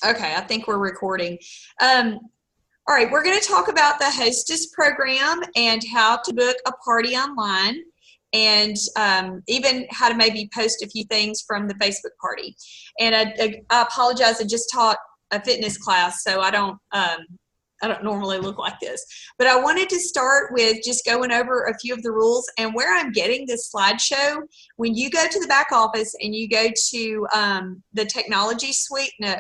Okay, I think we're recording. Um, all right, we're going to talk about the Hostess program and how to book a party online, and even how to maybe post a few things from the Facebook party. And I apologize, I just taught a fitness class, so I don't normally look like this. But I wanted to start with just going over a few of the rules and where I'm getting this slideshow. When you go to the back office and you go to the technology suite, no,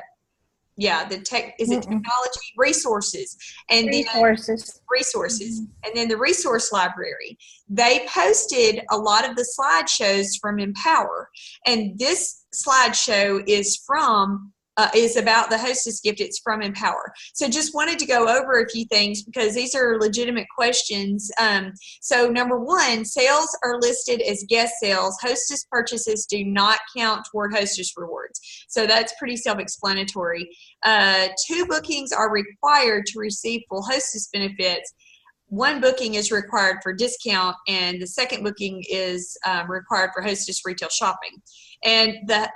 yeah, the tech, is it Mm-mm. technology resources, and then Resources. resources, Mhm. and then the resource library. They posted a lot of the slideshows from Empower, and this slideshow is about the hostess gift. It's from Empower. So just wanted to go over a few things because these are legitimate questions. So number one, sales are listed as guest sales. Hostess purchases do not count toward hostess rewards. So that's pretty self-explanatory. Two bookings are required to receive full hostess benefits. One booking is required for discount, and the second booking is required for hostess retail shopping. And the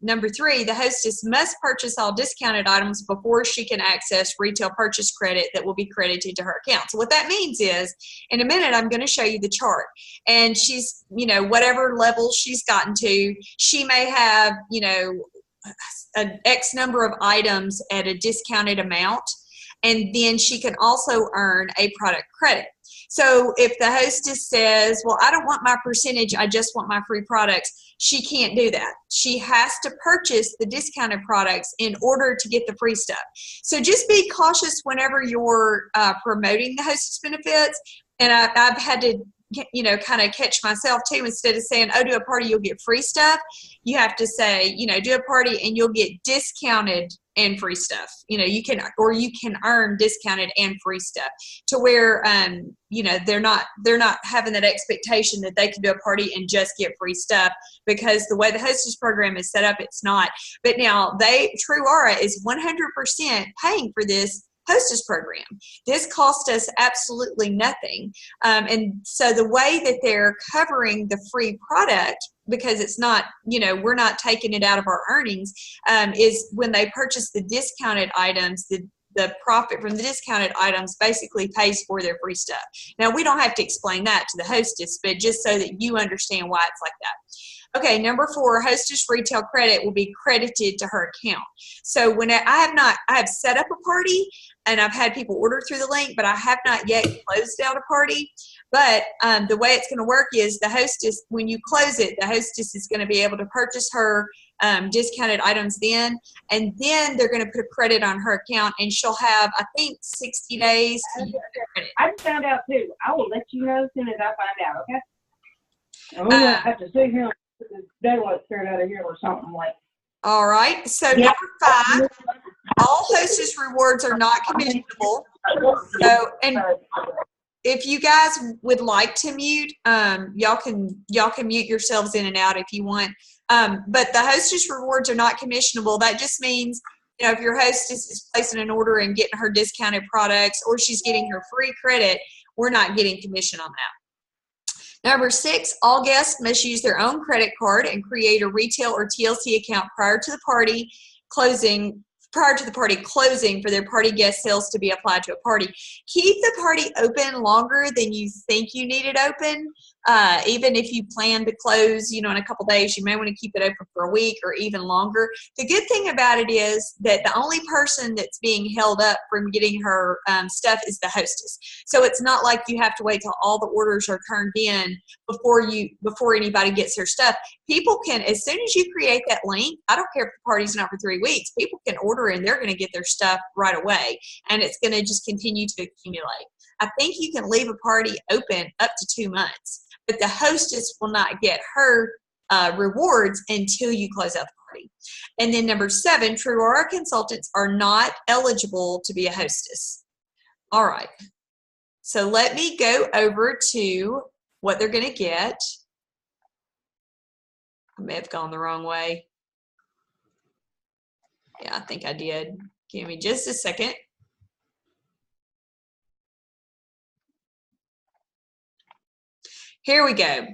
number three, the hostess must purchase all discounted items before she can access retail purchase credit that will be credited to her account. So what that means is, in a minute, I'm going to show you the chart. And she's, whatever level she's gotten to, she may have, an X number of items at a discounted amount, and then she can also earn a product credit. So if the hostess says, well, I don't want my percentage, I just want my free products, she can't do that. She has to purchase the discounted products in order to get the free stuff. So just be cautious whenever you're promoting the hostess benefits. And I've had to kind of catch myself too. Instead of saying, oh, do a party, you'll get free stuff, you have to say, do a party and you'll get discounted and free stuff. You can earn discounted and free stuff, to where they're not having that expectation that they can do a party and just get free stuff, because the way the hostess program is set up, it's not. But now TruAura is 100% paying for this hostess program. This cost us absolutely nothing. And so the way that they're covering the free product, because it's not, we're not taking it out of our earnings, is when they purchase the discounted items, the profit from the discounted items basically pays for their free stuff. Now, we don't have to explain that to the hostess, but just so that you understand why it's like that. Okay, number four, hostess retail credit will be credited to her account. So when I have set up a party and I've had people order through the link, but I have not yet closed out a party. But the way it's going to work is the hostess, when you close it, the hostess is going to be able to purchase her discounted items then, and then they're going to put a credit on her account, and she'll have, I think, 60 days to use the credit. I just found out too. I will let you know as soon as I find out, okay? I'm going to have to sit here and put this daylight straight out of here or something like. All right. So number five, all hostess rewards are not commissionable. So, and if you guys would like to mute, y'all can mute yourselves in and out if you want. But the hostess rewards are not commissionable. That just means, if your hostess is placing an order and getting her discounted products, or she's getting her free credit, we're not getting commission on that. Number six, all guests must use their own credit card and create a retail or TLC account prior to the party closing for their party guest sales to be applied to a party. Keep the party open longer than you think you need it open. Even if you plan to close, in a couple days, you may want to keep it open for a week or even longer. The good thing about it is that the only person that's being held up from getting her stuff is the hostess. So it's not like you have to wait till all the orders are turned in before anybody gets their stuff. People can, as soon as you create that link, I don't care if the party's not for 3 weeks, people can order and they're going to get their stuff right away, and it's going to just continue to accumulate. I think you can leave a party open up to 2 months, but the hostess will not get her rewards until you close out the party. And then number seven, TruAura consultants are not eligible to be a hostess. All right. So let me go over to what they're going to get. I may have gone the wrong way. Yeah, I think I did. Give me just a second. Here we go.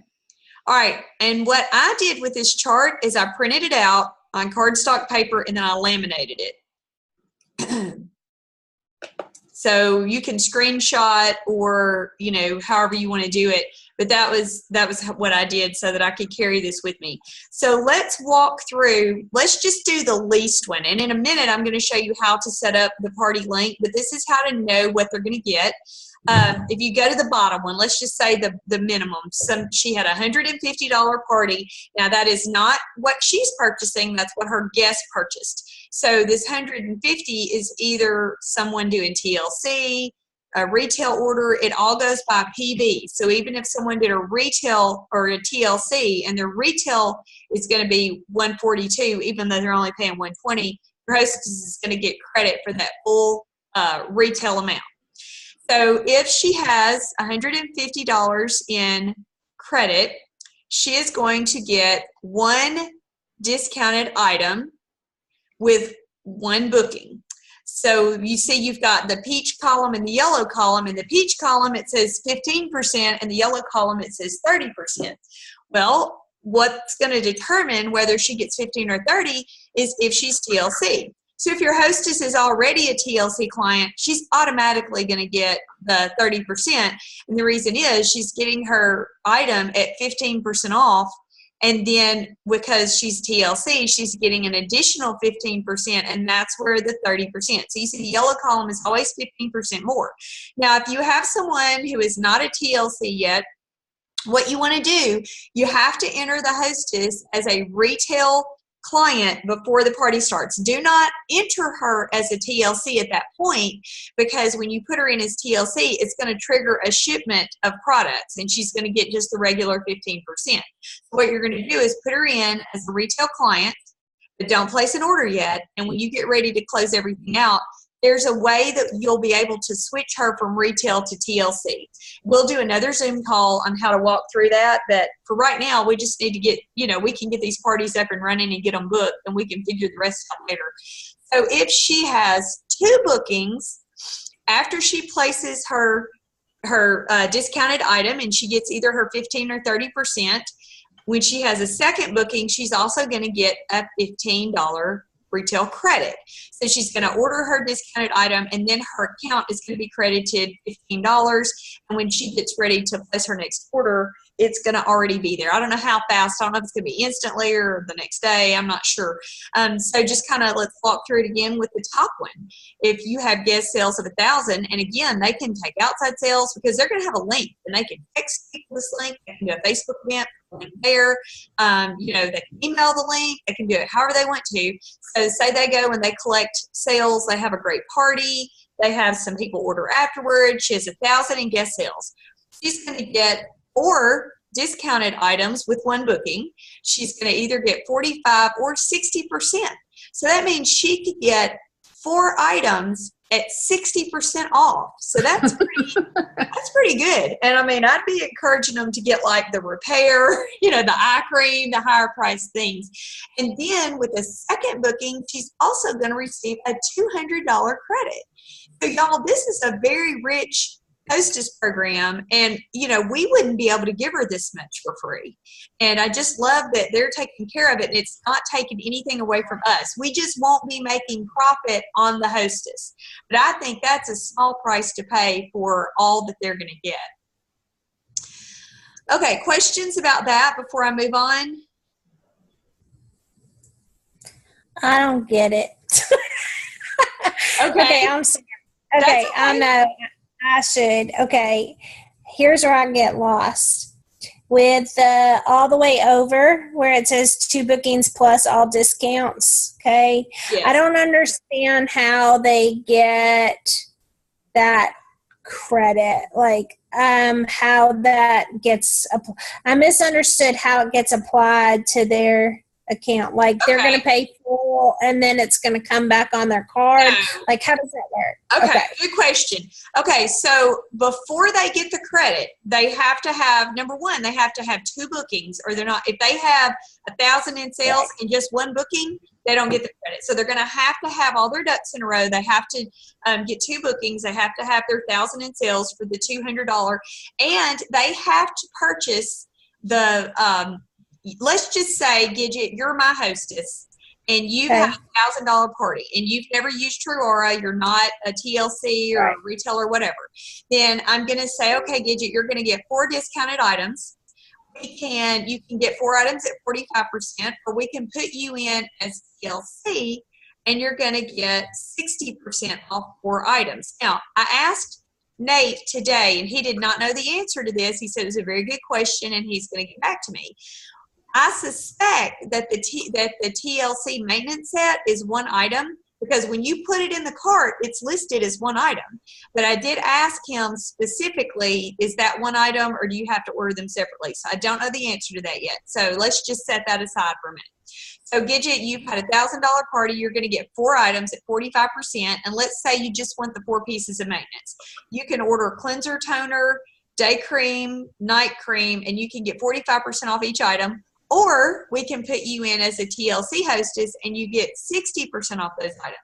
All right, and what I did with this chart is I printed it out on cardstock paper and then I laminated it. So you can screenshot or, you know, however you want to do it. But that was what I did so that I could carry this with me. So let's walk through, let's just do the least one. And in a minute, I'm going to show you how to set up the party link, but this is how to know what they're going to get. If you go to the bottom one, let's just say the minimum. She had a $150 party. Now that is not what she's purchasing. That's what her guest purchased. So this 150 is either someone doing TLC, a retail order. It all goes by PB. So even if someone did a retail or a TLC and their retail is going to be 142, even though they're only paying 120, your hostess is going to get credit for that full retail amount. So if she has $150 in credit, she is going to get one discounted item with one booking. So you see you've got the peach column and the yellow column. In the peach column, it says 15%, and the yellow column, it says 30%. Well, what's going to determine whether she gets 15 or 30 is if she's TLC. So if your hostess is already a TLC client, she's automatically going to get the 30%. And the reason is she's getting her item at 15% off. And then because she's TLC, she's getting an additional 15%, and that's where the 30%. So you see the yellow column is always 15% more. Now, if you have someone who is not a TLC yet, what you want to do, you have to enter the hostess as a retail client before the party starts. Do not enter her as a TLC at that point, because when you put her in as TLC, it's going to trigger a shipment of products and she's going to get just the regular 15%. What you're going to do is put her in as a retail client, but don't place an order yet. And when you get ready to close everything out, there's a way that you'll be able to switch her from retail to TLC. We'll do another Zoom call on how to walk through that, but for right now, we just need to get, you know, we can get these parties up and running and get them booked, and we can figure the rest out later. So if she has 2 bookings, after she places her discounted item and she gets either her 15 or 30%, when she has a second booking, she's also going to get a $15 retail credit. So she's going to order her discounted item, and then her account is going to be credited $15. And when she gets ready to place her next order, it's going to already be there. I don't know how fast. I don't know if it's going to be instantly or the next day. I'm not sure. So just kind of let's walk through it again with the top one. If you have guest sales of 1,000, and again, they can take outside sales because they're going to have a link, and they can text people this link. They can do a Facebook event link there. You know, they can email the link. They can do it however they want to. So say they go and they collect sales. They have a great party. They have some people order afterwards. She has 1,000 in guest sales. She's going to get 4 discounted items with 1 booking. She's going to either get 45 or 60%. So that means she could get 4 items at 60% off. So that's pretty good. And I mean, I'd be encouraging them to get like the repair, you know, the eye cream, the higher priced things. And then with a second booking, she's also going to receive a $200 credit. So y'all, this is a very rich hostess program, and you know, we wouldn't be able to give her this much for free. And I just love that they're taking care of it, and it's not taking anything away from us. We just won't be making profit on the hostess, but I think that's a small price to pay for all that they're going to get. Okay, questions about that before I move on? I don't get it. Okay, I'm sorry. Okay, I know. I should. Okay, here's where I get lost. With all the way over where it says 2 bookings plus all discounts, okay? Yes. I don't understand how they get that credit, like how that gets, I misunderstood how it gets applied to their account. Like they're going to pay full and then it's going to come back on their card. No. Like how does that work? Okay, good question. Okay, so before they get the credit, they have to have, number one, they have to have 2 bookings, or they're not, if they have 1,000 in sales and just 1 booking, they don't get the credit. So they're going to have all their ducks in a row. They have to get 2 bookings. They have to have their 1,000 in sales for the $200, and they have to purchase the let's just say, Gidget, you're my hostess, and you have a $1,000 party, and you've never used TruAura, you're not a TLC or a retailer or whatever, then I'm going to say, okay, Gidget, you're going to get 4 discounted items. You can get 4 items at 45%, or we can put you in as TLC, and you're going to get 60% off 4 items. Now, I asked Nate today, and he did not know the answer to this. He said it was a very good question, and he's going to get back to me. I suspect that the TLC maintenance set is 1 item, because when you put it in the cart, it's listed as 1 item. But I did ask him specifically, is that 1 item, or do you have to order them separately? So I don't know the answer to that yet. So let's just set that aside for a minute. So Gidget, you've had a $1,000 party. You're going to get 4 items at 45%. And let's say you just want the 4 pieces of maintenance. You can order cleanser, toner, day cream, night cream, and you can get 45% off each item. Or we can put you in as a TLC hostess, and you get 60% off those items.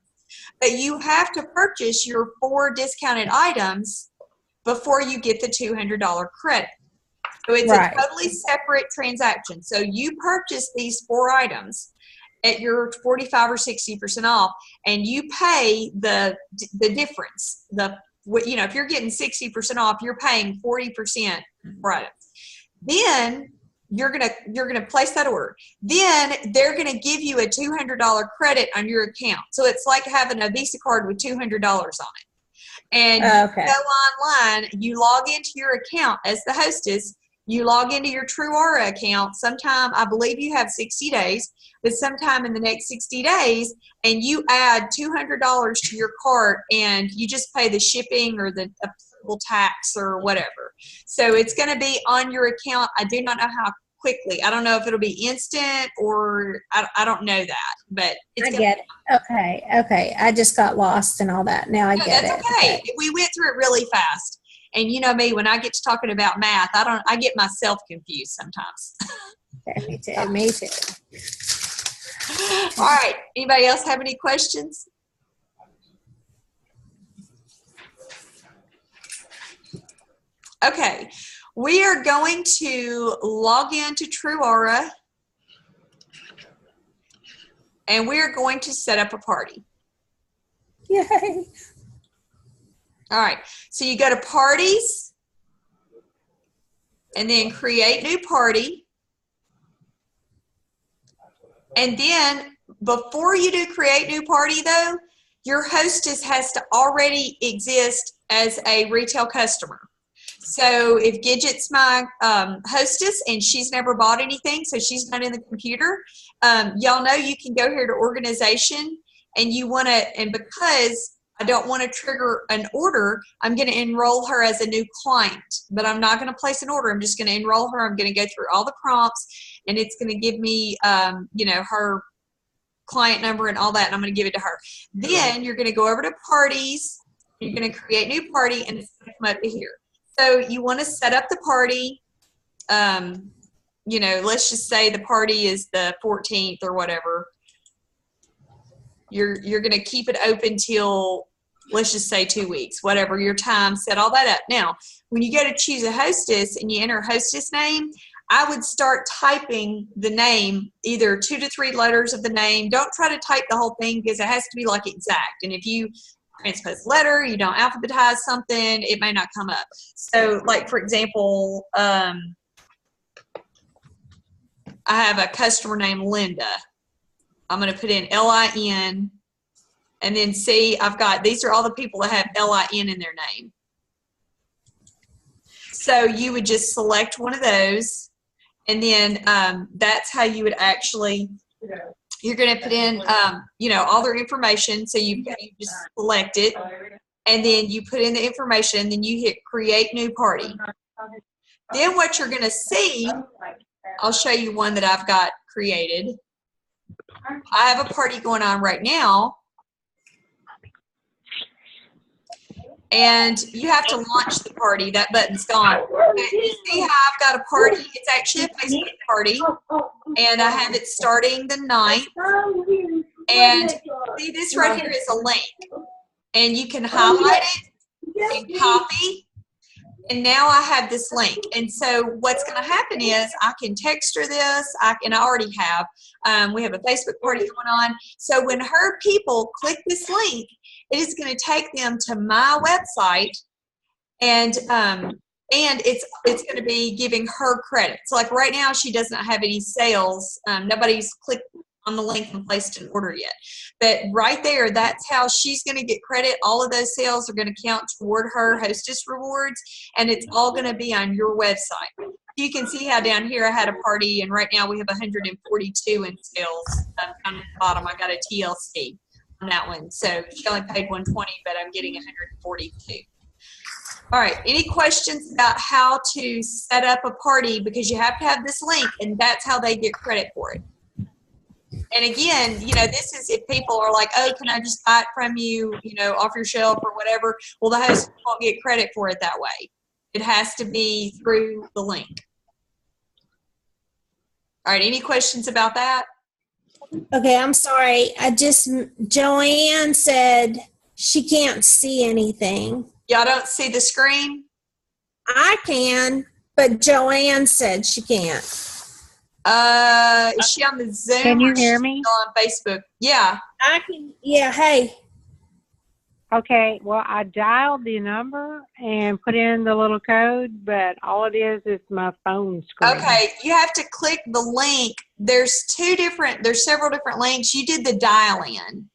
But you have to purchase your 4 discounted items before you get the $200 credit. So it's a totally separate transaction. So you purchase these 4 items at your 45 or 60% off, and you pay the difference. If you're getting 60% off, you're paying 40% for items. Then you're gonna place that order. Then they're gonna give you a $200 credit on your account. So it's like having a Visa card with $200 on it. And you go online, you log into your account as the hostess. You log into your TruAura account sometime, I believe you have 60 days, but sometime in the next 60 days, and you add $200 to your cart, and you just pay the shipping or the applicable tax or whatever. So it's going to be on your account. I do not know how quickly. I don't know if it'll be instant, or I don't know that, but it's I get it. Okay. I just got lost in all that. Now I get it. That's okay. We went through it really fast. And you know me, when I get to talking about math, I get myself confused sometimes. Okay, me too. All right. Anybody else have any questions? Okay. We are going to log into TruAura, and we are going to set up a party. Yay. All right, so you go to parties, and then create new party. And then before you do create new party though, your hostess has to already exist as a retail customer. So if Gidget's my hostess and she's never bought anything, so she's not in the computer, y'all know you can go here to organization, and you want to, and because I don't want to trigger an order, I'm going to enroll her as a new client, but I'm not going to place an order. I'm just going to enroll her. I'm going to go through all the prompts, and it's going to give me, her client number and all that, and I'm going to give it to her. Then you're going to go over to parties. You're going to create new party, and it's going to come up to here. So you want to set up the party. Let's just say the party is the 14th or whatever. You're going to keep it open till, let's just say 2 weeks, whatever your time, set all that up. Now, when you go to choose a hostess and you enter hostess name, I would start typing the name, either 2 to 3 letters of the name. Don't try to type the whole thing, because it has to be like exact. And if you transpose letter, you don't alphabetize something, it may not come up. So like, for example, I have a customer named Linda. I'm going to put in L-I-N, and then see, these are all the people that have L-I-N in their name. So you would just select one of those, and then that's how you would actually, you're going to put in, all their information. So you just select it, and then you put in the information, and then you hit create new party. Then what you're going to see, I'll show you one that I've got created. I have a party going on right now, and you have to launch the party. That button's gone. But you see how I've got a party? It's actually a Facebook party, and I have it starting the 9th. And see, this right here is a link, and you can highlight it and copy, And now I have this link. And so what's going to happen is I can text her this. And I already have. We have a Facebook party going on. So when her people click this link, it is going to take them to my website, and it's going to be giving her credit. So like right now, she doesn't have any sales. Nobody's clicked on the link and placed an order yet. But right there, that's how she's going to get credit. All of those sales are going to count toward her hostess rewards, and it's all going to be on your website. You can see how down here I had a party, and right now we have 142 in sales. Down at the bottom, I got a TLC on that one. So she only paid 120, but I'm getting 142. All right, any questions about how to set up a party? Because you have to have this link, and that's how they get credit for it. And again, this is if people are like, oh, can I just buy it from you, off your shelf or whatever? Well, the host won't get credit for it that way. It has to be through the link. All right, any questions about that? Okay, I'm sorry. Joanne said she can't see anything. Y'all don't see the screen? I can, but Joanne said she can't. Is she on the Zoom? Can you hear me? On Facebook. Yeah. I can. Yeah. Hey. Okay. Well, I dialed the number and put in the little code, but all it is my phone screen. Okay. You have to click the link. There's several different links. You did the dial in.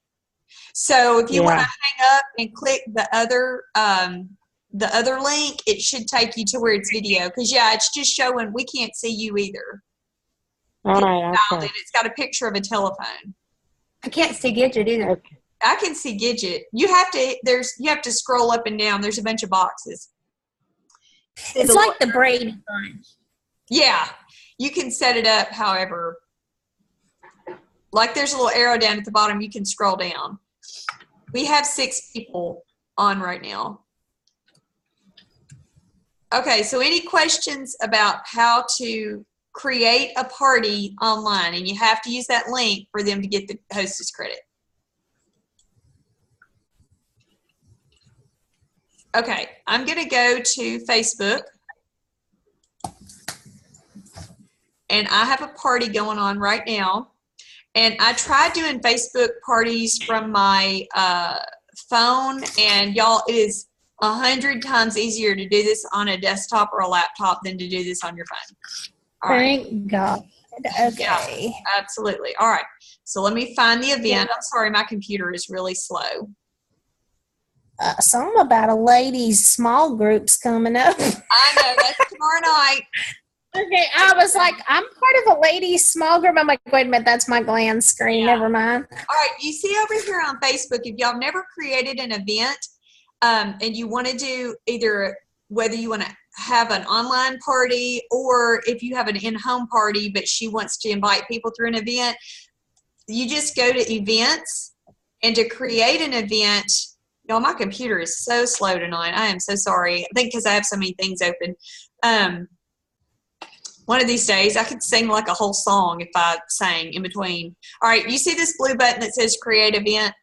So if you want to hang up and click the other link, it should take you to where it's video. Because it's just showing we can't see you either. All right. Okay. It's got a picture of a telephone. I can't see Gidget either. Okay. I can see Gidget. You have to scroll up and down. There's a bunch of boxes. It's like the Brady Bunch. Yeah. You can set it up however. Like there's a little arrow down at the bottom. You can scroll down. We have 6 people on right now. Okay. So any questions about how to create a party online? And you have to use that link for them to get the hostess credit. Okay, I'm going to go to Facebook, and I have a party going on right now. And I tried doing Facebook parties from my phone, and y'all, it is 100 times easier to do this on a desktop or a laptop than to do this on your phone. All right. Thank God. Okay. Yeah, absolutely. All right. So let me find the event. I'm sorry, my computer is really slow. Something about a ladies' small groups coming up. I know. That's tomorrow night. Okay. I was like, I'm part of a ladies' small group. I'm like, wait a minute. That's my gland screen. Yeah. Never mind. All right. You see over here on Facebook, if y'all never created an event and you want to do either whether you want to have an online party or if you have an in-home party, but she wants to invite people through an event, you just go to events, and to create an event, y'all, my computer is so slow tonight. I am so sorry. I think because I have so many things open. One of these days, I could sing like a whole song if I sang in between. All right, you see this blue button that says create event?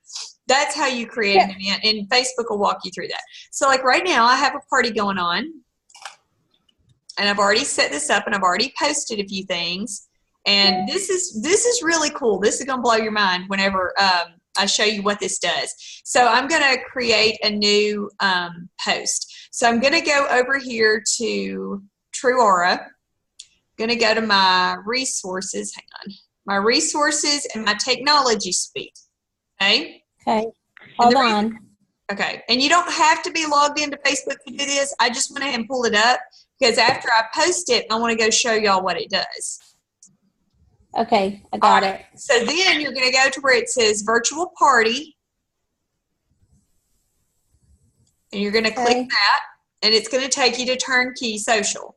That's how you create an event, and Facebook will walk you through that. So like right now, I have a party going on, and I've already set this up, and I've already posted a few things. And this is really cool. This is going to blow your mind whenever I show you what this does. So I'm going to create a new post. So I'm going to go over here to TruAura. Going to go to my resources. Hang on. My resources and my technology suite. Okay? Okay. Hold on. Okay. And you don't have to be logged into Facebook to do this. I just went ahead and pulled it up because after I post it, I want to go show y'all what it does. Okay. I got it. So then you're going to go to where it says virtual party. And you're going to click that. And it's going to take you to Turnkey Social.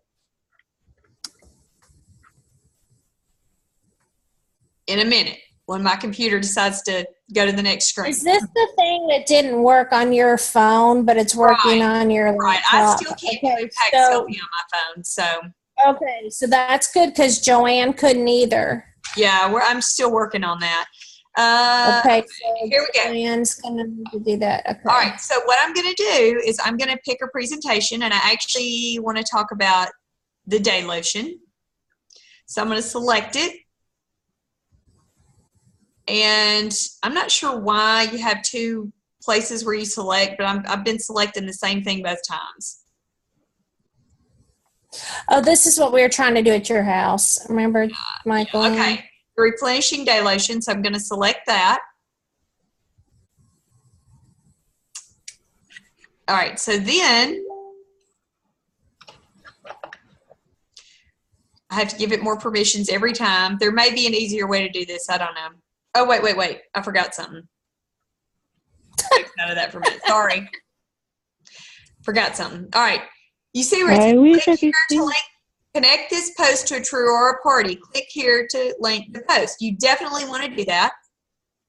In a minute, when my computer decides to go to the next screen. Is this the thing that didn't work on your phone, but it's working on your laptop? Right. I still can't do Pax Selfie on my phone, so. Okay, so that's good because Joanne couldn't either. Yeah, I'm still working on that. Okay, so here we go. Joanne's gonna need to do that. Okay. All right, so what I'm going to do is I'm going to pick a presentation, and I actually want to talk about the day lotion. So I'm going to select it. And I'm not sure why you have two places where you select, but I've been selecting the same thing both times. Oh, this is what we were trying to do at your house. Remember, Michael? Okay, the replenishing day lotion, so I'm going to select that. All right, so then I have to give it more permissions every time. There may be an easier way to do this. I don't know. Oh, wait. I forgot something. Take none of that for a minute. Sorry. Forgot something. All right. You see where it says click here to link, connect this post to a TruAura party. Click here to link the post. You definitely want to do that.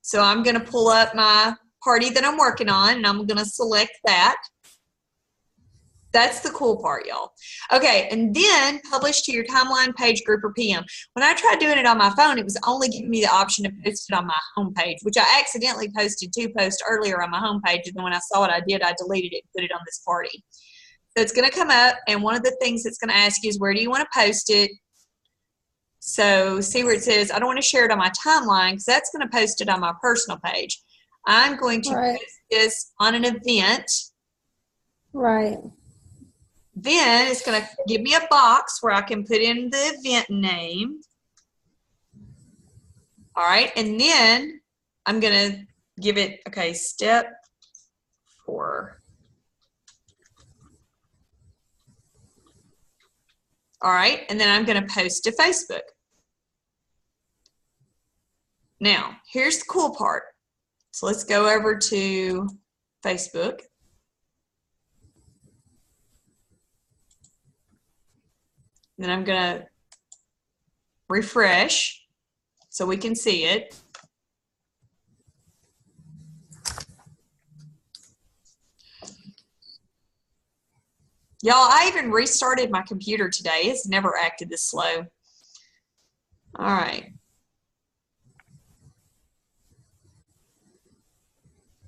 So I'm going to pull up my party that I'm working on, and I'm going to select that. That's the cool part, y'all. Okay, and then publish to your timeline, page, group, or PM. When I tried doing it on my phone, it was only giving me the option to post it on my homepage, which I accidentally posted 2 posts earlier on my homepage, and then when I saw what I did, I deleted it and put it on this party. So it's going to come up, and one of the things it's going to ask you is, where do you want to post it? So see where it says, I don't want to share it on my timeline, because that's going to post it on my personal page. I'm going to post this on an event. Right. Then it's going to give me a box where I can put in the event name. All right, and then I'm going to give it, okay, step 4. All right, and then I'm going to post to Facebook. Now, here's the cool part. So let's go over to Facebook. Then I'm going to refresh so we can see it. Y'all, I even restarted my computer today. It's never acted this slow. All right.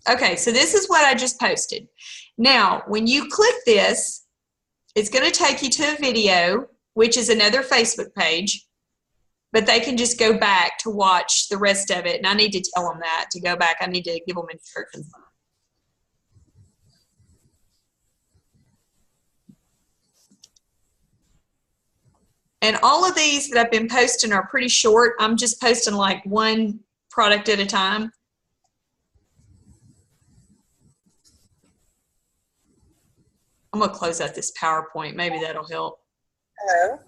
Okay, so this is what I just posted. Now, when you click this, it's going to take you to a video, which is another Facebook page, but they can just go back to watch the rest of it. And I need to tell them that to go back. I need to give them instructions. And all of these that I've been posting are pretty short. I'm just posting like one product at a time. I'm going to close out this PowerPoint. Maybe that'll help. Hello.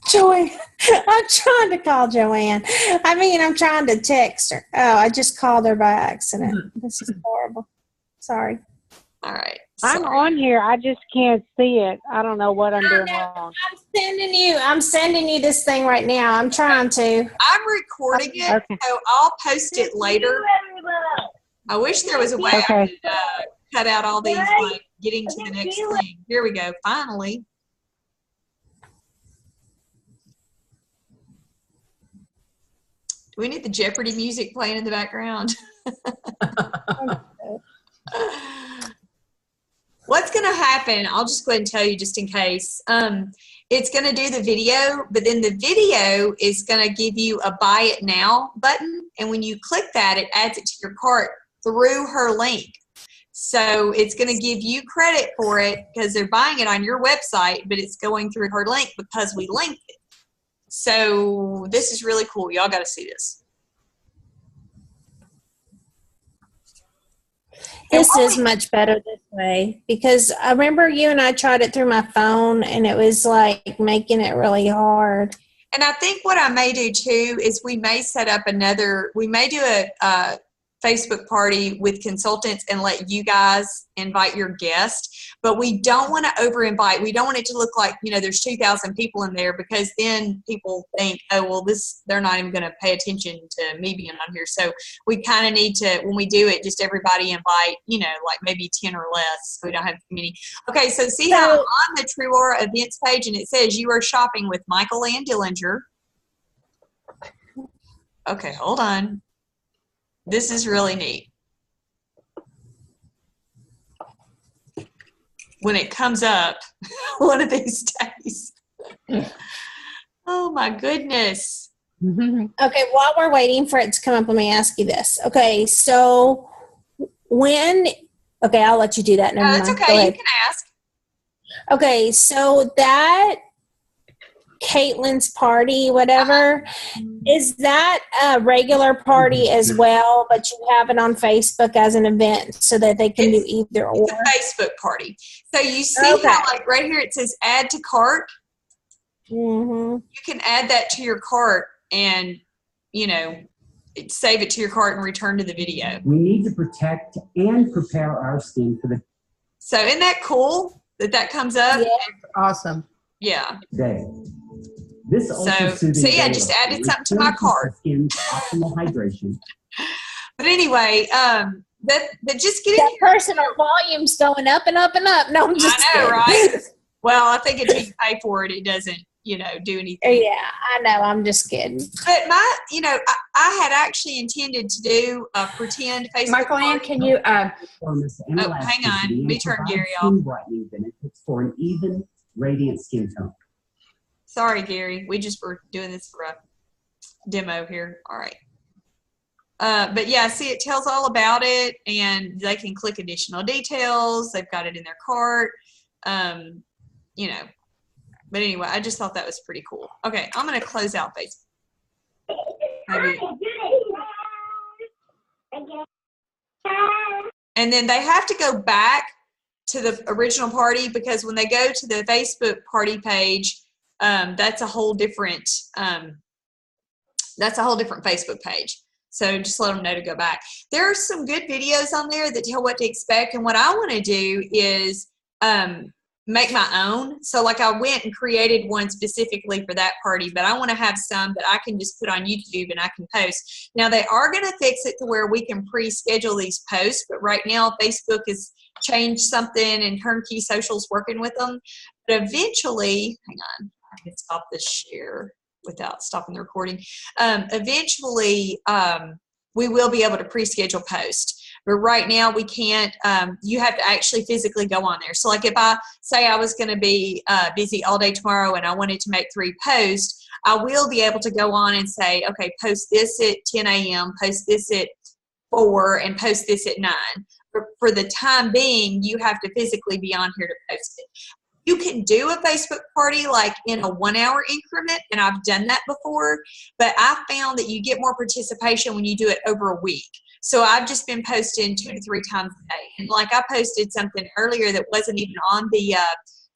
Joanne. I'm trying to call Joanne. I'm trying to text her. Oh, I just called her by accident. This is horrible. Sorry. All right. I'm on here. I just can't see it. I don't know what I'm doing wrong. I'm sending you this thing right now. I'm trying to. I'm recording it, so I'll post it later. I wish there was a way I could cut out all these, like getting to the next thing. Here we go. Finally. Do we need the Jeopardy music playing in the background? What's going to happen, I'll just go ahead and tell you just in case. It's going to do the video, but then the video is going to give you a buy it now button. And when you click that, it adds it to your cart through her link. So it's going to give you credit for it because they're buying it on your website, but it's going through her link because we linked it. So this is really cool. Y'all got to see this. This is much better this way because I remember you and I tried it through my phone and it was like making it really hard. And I think what I may do too is we may set up we may do a Facebook party with consultants and let you guys invite your guest, but we don't want to over invite. We don't want it to look like, there's 2,000 people in there because then people think, oh, well, they're not even going to pay attention to me being on here. So we kind of need to, when we do it, just everybody invite, like maybe 10 or less. So we don't have too many. Okay. So see how I'm on the TruAura events page and it says you are shopping with Michael and Dillinger. Okay. Hold on. This is really neat. When it comes up one of these days. Oh my goodness. Okay, while we're waiting for it to come up, let me ask you this. Okay, so okay, I'll let you do that. Never No, mind. it's Go okay. You ahead. can ask. Okay, so that Caitlin's party, whatever, is that a regular party as well, but you have it on Facebook as an event so that they can do either or? It's a Facebook party. So you see how, like, right here it says add to cart? Mm-hmm. You can add that to your cart and, you know, save it to your cart and return to the video. We need to protect and prepare our skin for the So isn't that cool that comes up? Yeah. Awesome. Yeah. day. This So ultra-soothing I just added something to my cart. Skin's optimal hydration. But anyway, that just getting That personal volume's going up and up and up. No, I'm just I know, kidding. right? Well, I think until you pay for it, it doesn't, you know, do anything. Yeah, I know. I'm just kidding. But I had actually intended to do a pretend Facebook Michael Ann, party. can you, Hang on. Let me turn Gary off. Skin brightening benefits for an even, radiant skin tone. Sorry, Gary. We just were doing this for a demo here. All right. But yeah, see, it tells all about it, and they can click additional details. They've got it in their cart. You know, but anyway, I just thought that was pretty cool. Okay, I'm going to close out Facebook. And then they have to go back to the original party, because when they go to the Facebook party page, that's a whole different Facebook page. So just let them know to go back. There are some good videos on there that tell what to expect. And what I want to do is make my own. So like I went and created one specifically for that party, but I want to have some that I can just put on YouTube and I can post. Now they are going to fix it to where we can pre-schedule these posts, but right now Facebook has changed something and Turnkey Social's working with them. But eventually, hang on, I can stop this share without stopping the recording. Eventually, we will be able to pre-schedule post. But right now we can't. You have to actually physically go on there. So like if I say I was going to be busy all day tomorrow and I wanted to make 3 posts, I will be able to go on and say, okay, post this at 10 a.m., post this at 4, and post this at 9. But for the time being, you have to physically be on here to post it. You can do a Facebook party like in a 1-hour increment, and I've done that before, but I found that you get more participation when you do it over a week. So I've just been posting 2 to 3 times a day. And like I posted something earlier that wasn't even on the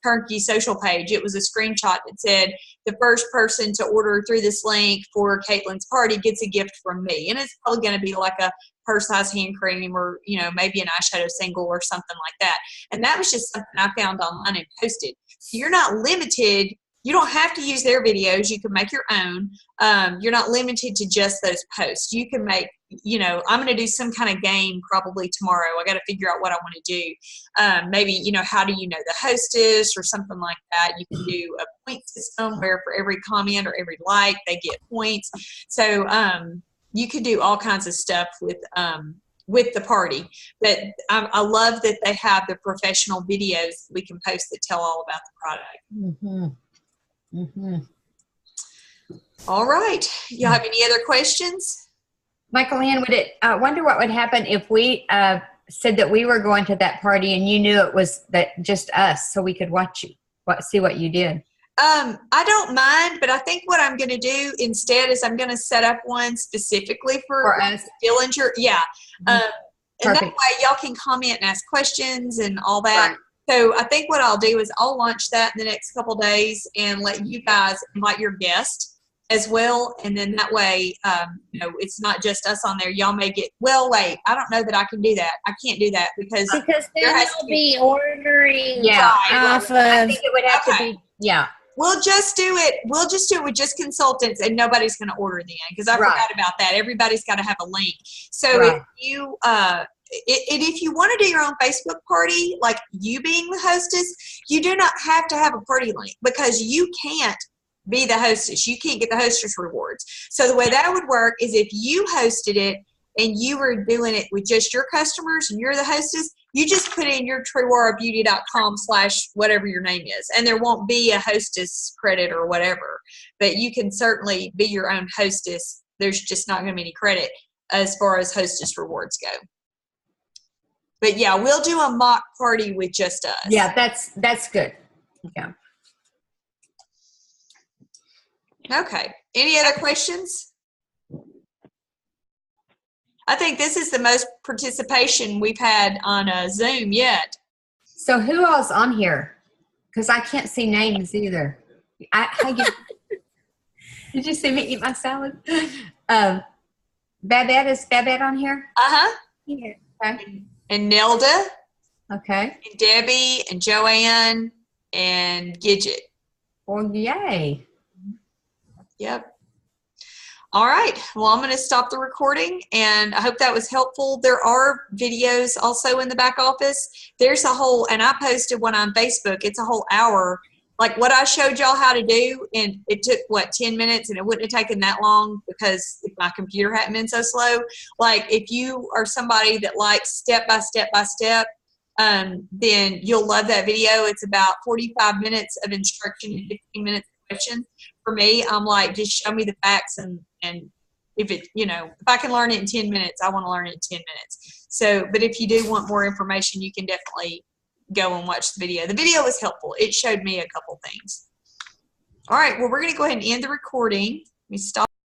Turnkey Social page. It was a screenshot that said the first person to order through this link for Caitlin's party gets a gift from me. And it's probably going to be like a purse-size hand cream or, you know, maybe an eyeshadow single or something like that. And that was just something I found online and posted. So you're not limited. You don't have to use their videos. You can make your own. You're not limited to just those posts. You can make, you know, I'm going to do some kind of game probably tomorrow. I got to figure out what I want to do. Maybe, you know, how do you know the hostess or something like that. You can do a point system where for every comment or every like, they get points. So you could do all kinds of stuff with the party. But I love that they have the professional videos we can post that tell all about the product. Mm-hmm. Mm-hmm. All right. You have any other questions? Michael Ann, I wonder what would happen if we said that we were going to that party and you knew it was that just us, so we could watch you, see what you did. I don't mind, but I think what I'm going to do instead is I'm going to set up one specifically for us. Dillinger. Yeah. And Perfect. that way y'all can comment and ask questions and all that. Right. So I think what I'll do is I'll launch that in the next couple days and let you guys invite your guest as well. And then that way, you know, it's not just us on there. Y'all may get, well, wait, I don't know that I can do that. I can't do that because then there has they'll to be ordering Right. off I of. think it would have to be, yeah. We'll just do it with just consultants, and nobody's going to order then because I forgot about that. Everybody's got to have a link. So if you if you want to do your own Facebook party, like you being the hostess, you do not have to have a party link because you can't be the hostess. You can't get the hostess rewards. So the way that would work is if you hosted it, and you were doing it with just your customers and you're the hostess, you just put in your TruAuraBeauty.com/whatever your name is, and there won't be a hostess credit or whatever. But you can certainly be your own hostess. There's just not going to be any credit as far as hostess rewards go. But yeah, we'll do a mock party with just us. Yeah, that's good. Yeah. Okay. Any other questions? I think this is the most participation we've had on Zoom yet. So who else on here? Because I can't see names either. Did you see me eat my salad? Babette, is Babette on here? Uh-huh. Yeah. Okay. And Nelda, Okay. and Debbie, and Joanne, and Gidget. Well, yay. Yep. All right. Well, I'm going to stop the recording, and I hope that was helpful. There are videos also in the back office. There's a whole, and I posted one on Facebook. It's a whole hour. Like what I showed y'all how to do, and it took, 10 minutes, and it wouldn't have taken that long because if my computer hadn't been so slow. Like if you are somebody that likes step by step by step, then you'll love that video. It's about 45 minutes of instruction and 15 minutes of questions. For me, I'm like, just show me the facts, and if it, if I can learn it in 10 minutes, I want to learn it in 10 minutes. So, but if you do want more information, you can definitely go and watch the video. The video was helpful. It showed me a couple things. All right, well, we're going to go ahead and end the recording. Let me stop.